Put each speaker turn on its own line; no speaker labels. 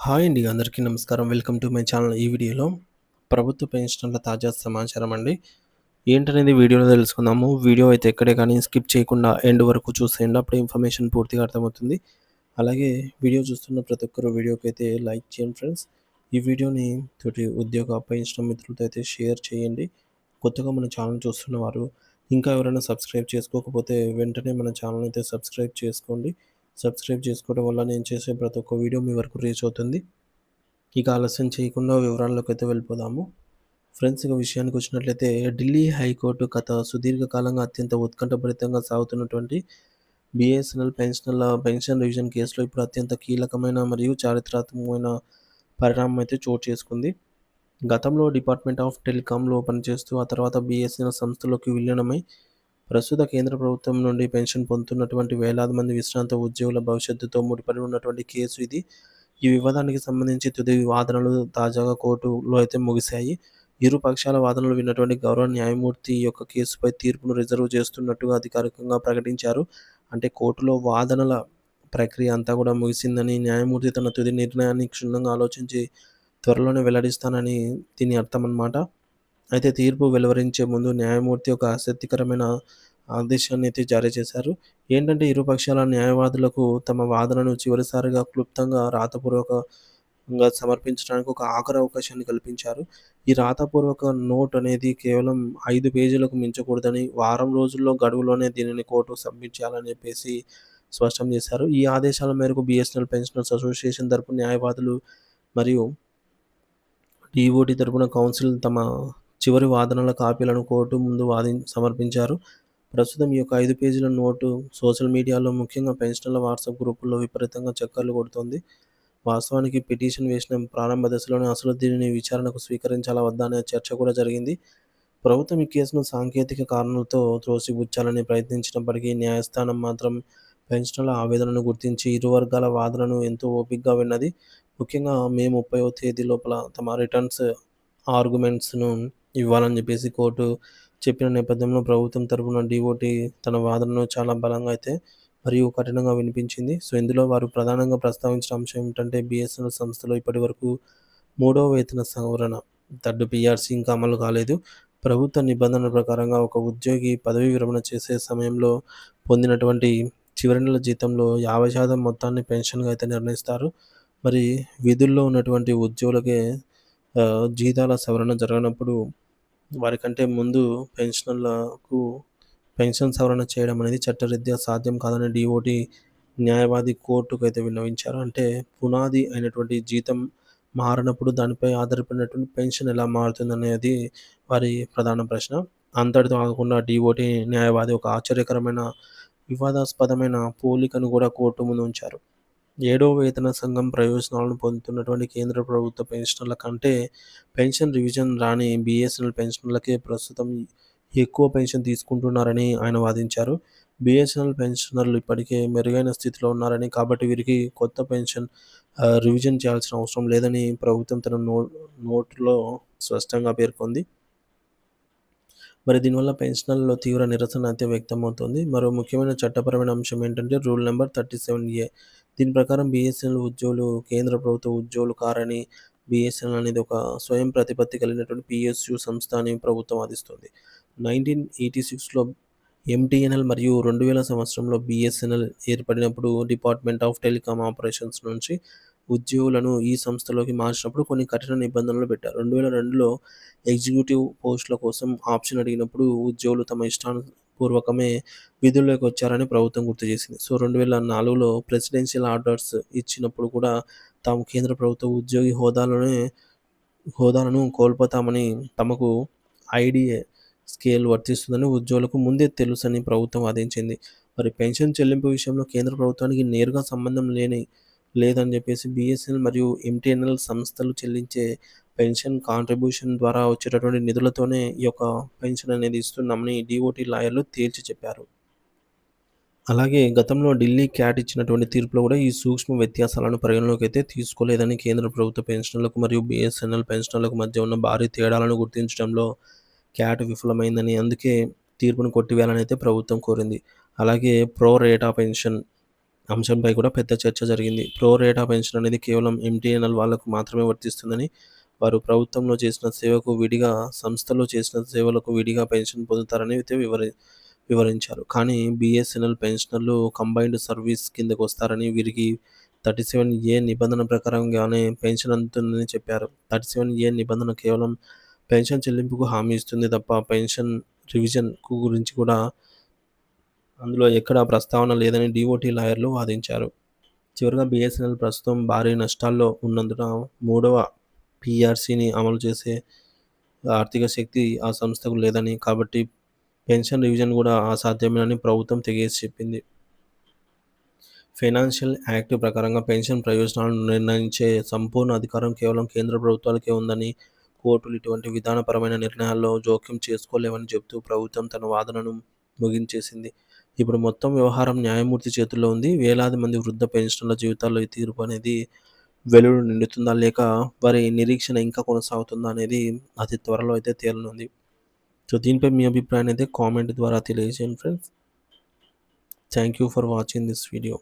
Hi అండి. అందరికీ నమస్కారం. Welcome to my channel. ఈ వీడియోలో ప్రభుత్వ పెన్షన్ల తాజా సమాచారం అండి. ఏంటనేది వీడియోలో తెలుసుకుందాము. వీడియో అయితే ఎక్కడే కానీ స్కిప్ చేయకుండా ఎండ్ వరకు చూసేయండి. అప్పుడు ఇన్ఫర్మేషన్ పూర్తిగా అర్థమవుతుంది. అలాగే వీడియో చూస్తున్న ప్రతి ఒక్కరు వీడియోకైతే లైక్ చేయండి ఫ్రెండ్స్. ఈ వీడియోని తోటి ఉద్యోగ పెన్షన్ మిత్రులతో అయితే షేర్ చేయండి. కొత్తగా మన ఛానల్ చూస్తున్న వారు ఇంకా ఎవరైనా సబ్స్క్రైబ్ చేసుకోకపోతే వెంటనే మన ఛానల్ అయితే సబ్స్క్రైబ్ చేసుకోండి. సబ్స్క్రైబ్ చేసుకోవడం వల్ల నేను చేసే ప్రతి ఒక్క వీడియో మీ వరకు రీచ్ అవుతుంది. ఇక ఆలస్యం చేయకుండా వివరాల్లోకైతే వెళ్ళిపోదాము. ఫ్రెండ్స్, ఇక విషయానికి వచ్చినట్లయితే ఢిల్లీ హైకోర్టు గత సుదీర్ఘకాలంగా అత్యంత ఉత్కంఠభరితంగా సాగుతున్నటువంటి బీఎస్ఎన్ఎల్ పెన్షన్ రివిజన్ కేసులో ఇప్పుడు అత్యంత కీలకమైన మరియు చారిత్రాత్మకమైన పరిణామం అయితే చోటు చేసుకుంది. గతంలో డిపార్ట్మెంట్ ఆఫ్ టెలికాంలో పనిచేస్తూ ఆ తర్వాత బీఎస్ఎన్ఎల్ సంస్థలోకి విలీనమై ప్రస్తుత కేంద్ర ప్రభుత్వం నుండి పెన్షన్ పొందుతున్నటువంటి వేలాది మంది విశ్రాంత ఉద్యోగుల భవిష్యత్తుతో ముడిపడి ఉన్నటువంటి కేసు ఇది. ఈ వివాదానికి సంబంధించి తుది వాదనలు తాజాగా కోర్టులో అయితే ముగిశాయి. ఇరు పక్షాల వాదనలు విన్నటువంటి గౌరవ న్యాయమూర్తి ఈ యొక్క కేసుపై తీర్పును రిజర్వ్ చేస్తున్నట్టుగా అధికారికంగా ప్రకటించారు. అంటే కోర్టులో వాదనల ప్రక్రియ అంతా కూడా ముగిసిందని, న్యాయమూర్తి తన తుది నిర్ణయాన్ని క్షుణ్ణంగా ఆలోచించి త్వరలోనే వెల్లడిస్తానని దీని అర్థమనమాట. అయితే తీర్పు వెలువరించే ముందు న్యాయమూర్తి ఒక ఆసక్తికరమైన ఆదేశాన్ని అయితే జారీ చేశారు. ఏంటంటే ఇరు పక్షాల న్యాయవాదులకు తమ వాదనను చివరిసారిగా క్లుప్తంగా రాతపూర్వకంగా సమర్పించడానికి ఒక ఆఖరి అవకాశాన్ని కల్పించారు. ఈ రాతపూర్వక నోట్ అనేది కేవలం 5 పేజీలకు మించకూడదని, వారం రోజుల్లో గడువులోనే దీనిని కోర్టుకు సబ్మిట్ చేయాలని చెప్పేసి స్పష్టం చేశారు. ఈ ఆదేశాల మేరకు బీఎస్ఎన్ఎల్ పెన్షనర్స్ అసోసియేషన్ తరపు న్యాయవాదులు మరియు డీఓటీ తరపున కౌన్సిల్ తమ చివరి వాదనల కాపీలను కోర్టు ముందు సమర్పించారు. ప్రస్తుతం ఈ యొక్క 5 పేజీల నోటు సోషల్ మీడియాలో, ముఖ్యంగా పెన్షనర్ల వాట్సాప్ గ్రూపుల్లో విపరీతంగా చక్కర్లు కొడుతోంది. వాస్తవానికి పిటిషన్ వేసిన ప్రారంభ దశలోనే అసలు దీనిని విచారణకు స్వీకరించాలా వద్దా అనే చర్చ కూడా జరిగింది. ప్రభుత్వం ఈ కేసును సాంకేతిక కారణాలతో త్రోసిపుచ్చాలని ప్రయత్నించినప్పటికీ న్యాయస్థానం మాత్రం పెన్షనర్ల ఆవేదనను గుర్తించి ఇరు వర్గాల వాదనను ఎంతో ఓపికగా విన్నది. ముఖ్యంగా మే 30వ తేదీ లోపల తమ రిటర్న్స్ ఆర్గ్యుమెంట్స్‌ను ఇవ్వాలని చెప్పేసి కోర్టు చెప్పిన నేపథ్యంలో ప్రభుత్వం తరపున డీఓటీ తన వాదనను చాలా బలంగా అయితే మరియు కఠినంగా వినిపించింది. సో, ఇందులో వారు ప్రధానంగా ప్రస్తావించిన అంశం ఏమిటంటే బీఎస్ఎన్ఎల్ సంస్థలో ఇప్పటివరకు మూడవ వేతన సవరణ థర్డ్ పీఆర్సీ ఇంకా అమలు కాలేదు. ప్రభుత్వ నిబంధనల ప్రకారంగా ఒక ఉద్యోగి పదవీ విరమణ చేసే సమయంలో పొందినటువంటి చివరి నెల జీతంలో 50% మొత్తాన్ని పెన్షన్‌గా అయితే నిర్ణయిస్తారు. మరి విధుల్లో ఉన్నటువంటి ఉద్యోగులకే జీతాల సవరణ జరగనప్పుడు వారికంటే ముందు పెన్షనర్లకు పెన్షన్ సవరణ చేయడం అనేది చట్టరీత్యా సాధ్యం కాదని డీఓటీ న్యాయవాది కోర్టుకైతే విన్నవించారు. అంటే పునాది అయినటువంటి జీతం మారనప్పుడు దానిపై ఆధారపడినటువంటి పెన్షన్ ఎలా మారుతుందనేది వారి ప్రధాన ప్రశ్న. అంతటితో ఆగకుండా డీఓటీ న్యాయవాది ఒక ఆశ్చర్యకరమైన, వివాదాస్పదమైన పోలికను కూడా కోర్టు ముందు ఉంచారు. ఏడవ వేతన సంఘం ప్రయోజనాలను పొందుతున్నటువంటి కేంద్ర ప్రభుత్వ పెన్షనర్ల కంటే పెన్షన్ రివిజన్ రాని బీఎస్ఎన్ఎల్ పెన్షనర్లకే ప్రస్తుతం ఎక్కువ పెన్షన్ తీసుకుంటున్నారని ఆయన వాదించారు. బీఎస్ఎన్ఎల్ పెన్షనర్లు ఇప్పటికే మెరుగైన స్థితిలో ఉన్నారని, కాబట్టి వీరికి కొత్త పెన్షన్ రివిజన్ చేయాల్సిన అవసరం లేదని ప్రభుత్వం తన నోటులో స్పష్టంగా పేర్కొంది. మరి దీనివల్ల పెన్షనర్లలో తీవ్ర నిరసన అయితే వ్యక్తమవుతోంది. మరో ముఖ్యమైన చట్టపరమైన అంశం ఏంటంటే రూల్ నంబర్ 37A. దీని ప్రకారం బీఎస్ఎన్ఎల్ ఉద్యోగులు కేంద్ర ప్రభుత్వ ఉద్యోగులు కారని, బీఎస్ఎన్ఎల్ అనేది ఒక స్వయం ప్రతిపత్తి కలిగినటువంటి పీఎస్యూ సంస్థ అని ప్రభుత్వం వాదిస్తోంది. 1986లో ఎంటీఎన్ఎల్ మరియు 2000 సంవత్సరంలో బీఎస్ఎన్ఎల్ ఏర్పడినప్పుడు డిపార్ట్మెంట్ ఆఫ్ టెలికాం ఆపరేషన్స్ నుంచి ఉద్యోగులను ఈ సంస్థలోకి మార్చినప్పుడు కొన్ని కఠిన నిబంధనలు పెట్టారు. 2002లో ఎగ్జిక్యూటివ్ పోస్టుల కోసం ఆప్షన్ అడిగినప్పుడు ఉద్యోగులు తమ ఇష్టానుపూర్వకమే విధుల్లోకి వచ్చారని ప్రభుత్వం గుర్తు చేసింది. సో, 2004లో ప్రెసిడెన్షియల్ ఆర్డర్స్ ఇచ్చినప్పుడు కూడా తాము కేంద్ర ప్రభుత్వ ఉద్యోగి హోదాలను కోల్పోతామని, తమకు ఐడీఏ స్కేల్ వర్తిస్తుందని ఉద్యోగులకు ముందే తెలుసని ప్రభుత్వం వాదించింది. మరి పెన్షన్ చెల్లింపు విషయంలో కేంద్ర ప్రభుత్వానికి నేరుగా సంబంధం లేదని చెప్పేసి బీఎస్ఎన్ఎల్ మరియు ఎంటీఎన్ఎల్ సంస్థలు చెల్లించే పెన్షన్ కాంట్రిబ్యూషన్ ద్వారా వచ్చేటటువంటి నిధులతోనే ఈ యొక్క పెన్షన్ అనేది ఇస్తున్నామని డీఓటీ లాయర్లు తేల్చి చెప్పారు. అలాగే గతంలో ఢిల్లీ క్యాట్ ఇచ్చినటువంటి తీర్పులో కూడా ఈ సూక్ష్మ వ్యత్యాసాలను పరిగణలోకి అయితే తీసుకోలేదని, కేంద్ర ప్రభుత్వ పెన్షనర్లకు మరియు బీఎస్ఎన్ఎల్ పెన్షనర్లకు మధ్య ఉన్న భారీ తేడాలను గుర్తించడంలో క్యాట్ విఫలమైందని, అందుకే తీర్పును కొట్టివేయాలని అయితే ప్రభుత్వం కోరింది. అలాగే ప్రో రేటా పెన్షన్ అంశంపై కూడా పెద్ద చర్చ జరిగింది. ప్రో రేటా పెన్షన్ అనేది కేవలం ఎంటీఎన్ఎల్ వాళ్లకు మాత్రమే వర్తిస్తుందని, వారు ప్రభుత్వంలో చేసిన సేవకు విడిగా, సంస్థలో చేసిన సేవలకు విడిగా పెన్షన్ పొందుతారని అయితే వివరించారు. కానీ బీఎస్ఎన్ఎల్ పెన్షనర్లు కంబైన్డ్ సర్వీస్ కిందకొస్తారని, వీరికి 37A నిబంధన ప్రకారంగానే పెన్షన్ అందుతుందని చెప్పారు. 37A నిబంధన కేవలం పెన్షన్ చెల్లింపుకు హామీ ఇస్తుంది తప్ప పెన్షన్ రివిజన్ గురించి కూడా అందులో ఎక్కడా ప్రస్తావన లేదని డీఓటీ లాయర్లు వాదించారు. చివరగా బీఎస్ఎన్ఎల్ ప్రస్తుతం భారీ నష్టాల్లో ఉన్నందున మూడవ పీఆర్సీని అమలు చేసే ఆర్థిక శక్తి ఆ సంస్థకు లేదని, కాబట్టి పెన్షన్ రివిజన్ కూడా అసాధ్యమేనని ప్రభుత్వం తెగేసి చెప్పింది. ఫైనాన్షియల్ యాక్ట్ ప్రకారంగా పెన్షన్ ప్రయోజనాలను నిర్ణయించే సంపూర్ణ అధికారం కేవలం కేంద్ర ప్రభుత్వాలకే ఉందని, కోర్టులు ఇటువంటి విధానపరమైన నిర్ణయాల్లో జోక్యం చేసుకోలేవని చెబుతూ ప్రభుత్వం తన వాదనను ముగించేసింది. ఇప్పుడు మొత్తం వ్యవహారం న్యాయమూర్తి చేతుల్లో ఉంది. వేలాది మంది వృద్ధ పెన్షనర్ల జీవితాల్లో ఈ తీర్పు అనేది వెలుగు నిండుతుందా, లేక వారి నిరీక్షణ ఇంకా కొనసాగుతుందా అనేది అతి త్వరలో అయితే తేలనుంది. సో దీనిపై మీ అభిప్రాయాన్ని అయితే కామెంట్ ద్వారా తెలియజేయండి friends. Thank you for watching this video.